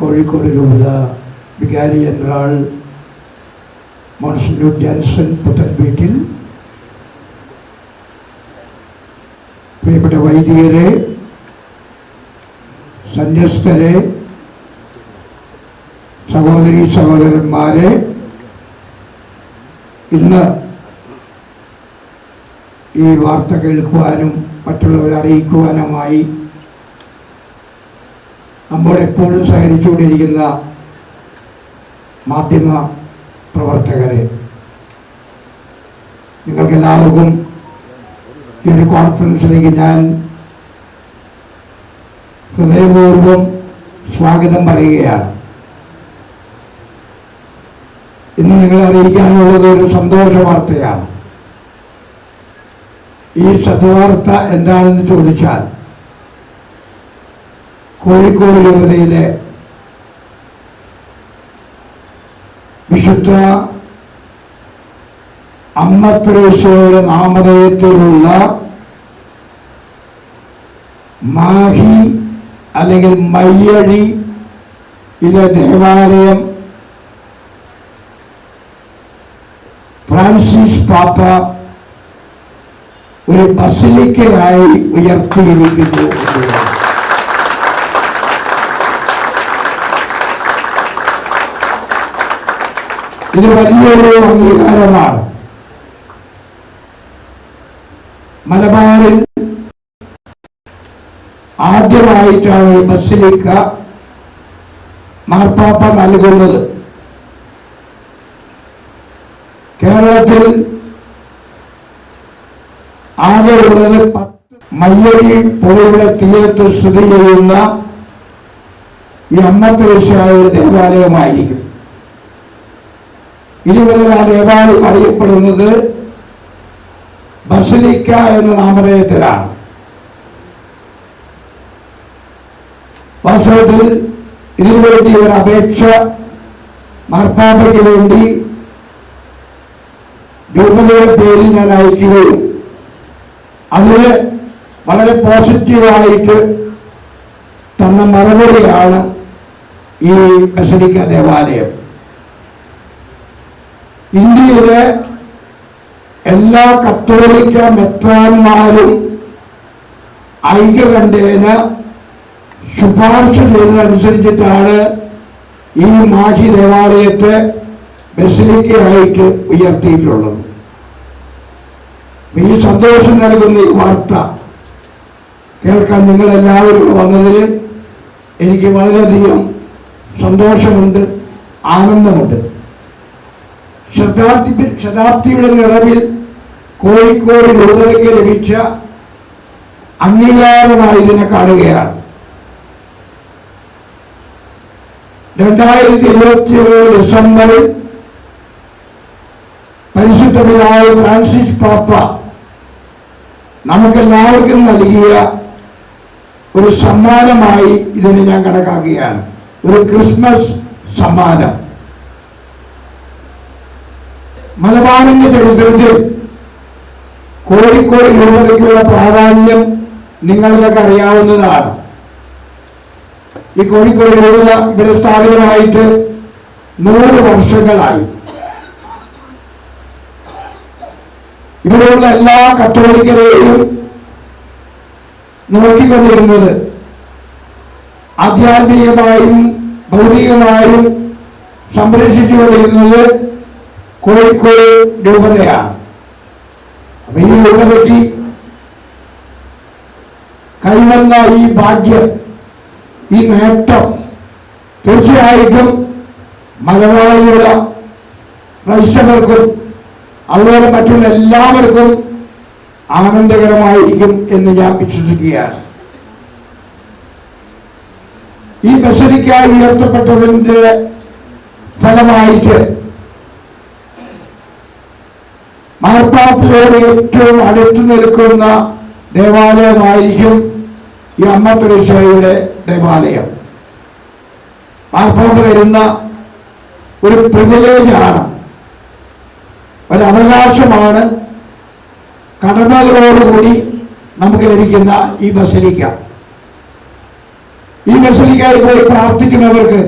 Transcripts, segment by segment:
കോഴിക്കോട് രൂപത വികാരി general Monsignor Jansen പുത്തൻവീട്ടിൽ, പ്രിയപ്പെട്ട വൈദികരെ, സന്യസ്തരെ, സഹോദരീ സഹോദരന്മാരെ, ഇന്ന് ഈ വാർത്ത കേൾക്കുവാനും മറ്റുള്ളവരെ അറിയിക്കുവാനുമായി നമ്മോടെപ്പോഴും സഹകരിച്ചുകൊണ്ടിരിക്കുന്ന മാധ്യമ പ്രവർത്തകരെ, നിങ്ങൾക്കെല്ലാവർക്കും ഈ ഒരു കോൺഫറൻസിലേക്ക് ഞാൻ ഹൃദയപൂർവ്വം സ്വാഗതം പറയുകയാണ്. ഇന്ന് നിങ്ങളെ അറിയിക്കാനുള്ളത് ഒരു സന്തോഷ വാർത്തയാണ്. ഈ സദ്വാർത്ത എന്താണെന്ന് ചോദിച്ചാൽ, കോഴിക്കോട് രൂപതയിലെ വിശുദ്ധ അമ്മ ത്രേസ്യയുടെ നാമധേയത്തിലുള്ള മാഹി അല്ലെങ്കിൽ മയ്യഴി ഇലെ ദേവാലയം ഫ്രാൻസിസ് പാപ്പ ഒരു ബസിലിക്കയായി ഉയർത്തിയിരിക്കുന്നു. ഇത് വലിയൊരു അംഗീകാരമാണ്. മലബാറിൽ ആദ്യമായിട്ടാണ് ഒരു ബസിലിക്ക മാർപ്പാപ്പ നൽകുന്നത്. കേരളത്തിൽ ആകെ ഉള്ളത് 10 മയ്യഴി പുഴയുടെ തീരത്ത് സ്ഥിതി ചെയ്യുന്ന ഈ അമ്മ ത്രേസ്യയുടെ ദേവാലയമായിരിക്കും. ഇതുവരെ ആ ദേവാലയം അറിയപ്പെടുന്നത് ബസിലിക്ക എന്ന നാമധേയത്തിലാണ്. വാസ്തവത്തിൽ ഇതിനുവേണ്ടി ഒരു അപേക്ഷ മാർപ്പാപ്പയ്ക്ക് വേണ്ടി രൂപതയുടെ പേരിൽ ഞാൻ അയക്കുകയും അതിന് വളരെ പോസിറ്റീവായിട്ട് തന്ന മറുപടിയാണ് ഈ ബസിലിക്ക ദേവാലയം. ഇന്ത്യയിലെ എല്ലാ കത്തോലിക്ക മെത്രാന്മാരും ഐക്യകണ്ഠേന ശുപാർശ ചെയ്തതനുസരിച്ചിട്ടാണ് ഈ മാഹി ദേവാലയത്തെ ബസിലിക്കയായിട്ട് ഉയർത്തിയിട്ടുള്ളത്. ഈ സന്തോഷം നൽകുന്ന ഈ വാർത്ത കേൾക്കാൻ നിങ്ങളെല്ലാവരും വന്നതിൽ എനിക്ക് വളരെയധികം സന്തോഷമുണ്ട്, ആനന്ദമുണ്ട്. ശതാബ്ദിയുടെ നിറവിൽ കോഴിക്കോട് രൂപതയ്ക്ക് ലഭിച്ച അംഗീകാരമായി ഇതിനെ കാണുകയാണ്. 2021 ഡിസംബറിൽ പരിശുദ്ധ പിതാവ് ഫ്രാൻസിസ് പാപ്പ നമുക്കെല്ലാവർക്കും നൽകിയ ഒരു സമ്മാനമായി ഇതിനെ ഞാൻ കണക്കാക്കുകയാണ്. ഒരു ക്രിസ്മസ് സമ്മാനം. മലബാറിന്റെ ചരിത്രത്തിൽ കോഴിക്കോട് രൂപതയ്ക്കുള്ള പ്രാധാന്യം നിങ്ങൾക്കൊക്കെ അറിയാവുന്നതാണ്. ഈ കോഴിക്കോട് രൂപത ഇവിടെ സ്ഥാപിതമായിട്ട് 100 വർഷങ്ങളായി. ഇവിടെയുള്ള എല്ലാ കത്തോലിക്കരെയും നോക്കിക്കൊണ്ടിരുന്നത് ആധ്യാത്മികമായും ഭൗതികമായും സംരക്ഷിച്ചുകൊണ്ടിരുന്നത് കോഴിക്കോട് രൂപതയാണ്. അപ്പൊ ഈ രൂപതയ്ക്ക് കൈവന്ന ഈ ഭാഗ്യം, ഈ നേട്ടം തീർച്ചയായിട്ടും മലബാറിലുള്ള ക്രൈസ്തവർക്കും അതുപോലെ മറ്റുള്ള എല്ലാവർക്കും ആനന്ദകരമായിരിക്കും എന്ന് ഞാൻ വിശ്വസിക്കുകയാണ്. ഈ ബസിലിക്കായി ഉയർത്തപ്പെട്ടതിന്റെ ഫലമായിട്ട് മാർപ്പാപ്പയോട് ഏറ്റവും അടുത്തു നിൽക്കുന്ന ദേവാലയമായിരിക്കും ഈ അമ്മ ത്രേസ്യയുടെ ദേവാലയം. മാർപ്പാപ്പ തരുന്ന ഒരു പ്രിവിലേജാണ്, ഒരവകാശമാണ്, കടമകളോടുകൂടി നമുക്ക് ലഭിക്കുന്ന ഈ ബസിലിക്ക. ഈ ബസലിക്കയിൽ പോയി പ്രാർത്ഥിക്കുന്നവർക്ക്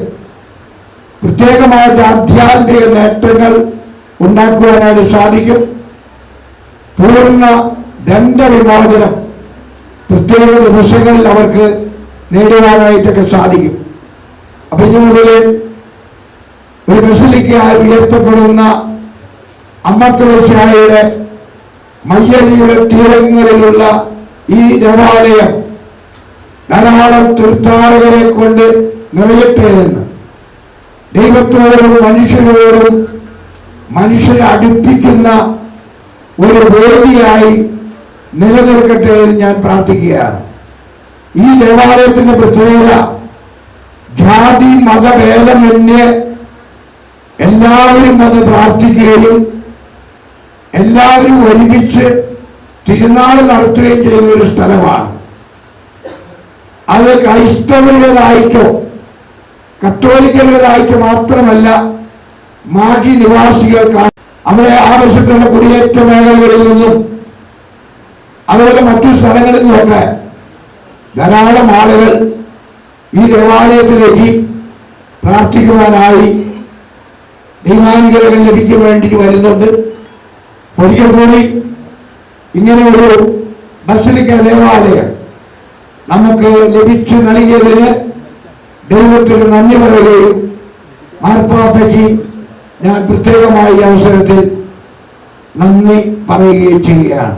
പ്രത്യേകമായിട്ട് ആധ്യാത്മിക നേട്ടങ്ങൾ ഉണ്ടാക്കുവാനായിട്ട് സാധിക്കും. പൂർണ്ണ ദണ്ഡവിമോചനം പ്രത്യേക ദിവസങ്ങളിൽ അവർക്ക് നേടുവാനായിട്ടൊക്കെ സാധിക്കും. അപ്പൊ ഇനി മുതൽ ഒരു ബസലിക്കയായി ഉയർത്തപ്പെടുന്ന അമ്മത്രേസ്യയുടെ മയ്യഴിയുടെ തീരങ്ങളിലുള്ള ഈ ദേവാലയം ധാരാളം തീർത്ഥാടകരെ കൊണ്ട് നിറയട്ടെ എന്ന് ദൈവത്തോടും മനുഷ്യരോടും മനുഷ്യരെ അടുപ്പിക്കുന്ന ഒരു വേദിയായി നിലനിൽക്കട്ടെ എന്ന് ഞാൻ പ്രാർത്ഥിക്കുകയാണ്. ഈ ദേവാലയത്തിന്റെ പ്രത്യേകത ജാതി മതഭേദമന്യേ എല്ലാവരും വന്ന് പ്രാർത്ഥിക്കുകയും എല്ലാവരും ഒരുമിച്ച് തിരുനാൾ നടത്തുകയും ചെയ്യുന്ന ഒരു സ്ഥലമാണ്. അത് ക്രൈസ്തവരുടേതായിട്ടോ കത്തോലിക്കരുടേതായിട്ട് മാത്രമല്ല, മാഹി നിവാസികൾക്കാണ്. അവിടെ ആവശ്യമുള്ള കുടിയേറ്റ മേഖലകളിൽ നിന്നും അതുപോലെ മറ്റു സ്ഥലങ്ങളിൽ നിന്നൊക്കെ ധാരാളം ആളുകൾ ഈ ദേവാലയത്തിലേക്ക് പ്രാർത്ഥിക്കുവാനായി ദൈവാനുഗ്രഹങ്ങൾ ലഭിക്കാൻ വേണ്ടി വരുന്നുണ്ട്. ഒരിക്കൽ കൂടി ഇങ്ങനെ ഒരു ബസലിക്ക ദേവാലയം നമുക്ക് ലഭിച്ചു നൽകിയതിന് ദൈവത്തിന് നന്ദി പറയുകയും മാർപ്പാപ്പയ്ക്ക് ഞാൻ പ്രത്യേകമായി ഈ അവസരത്തിൽ നന്ദി പറയുകയും ചെയ്യുകയാണ്.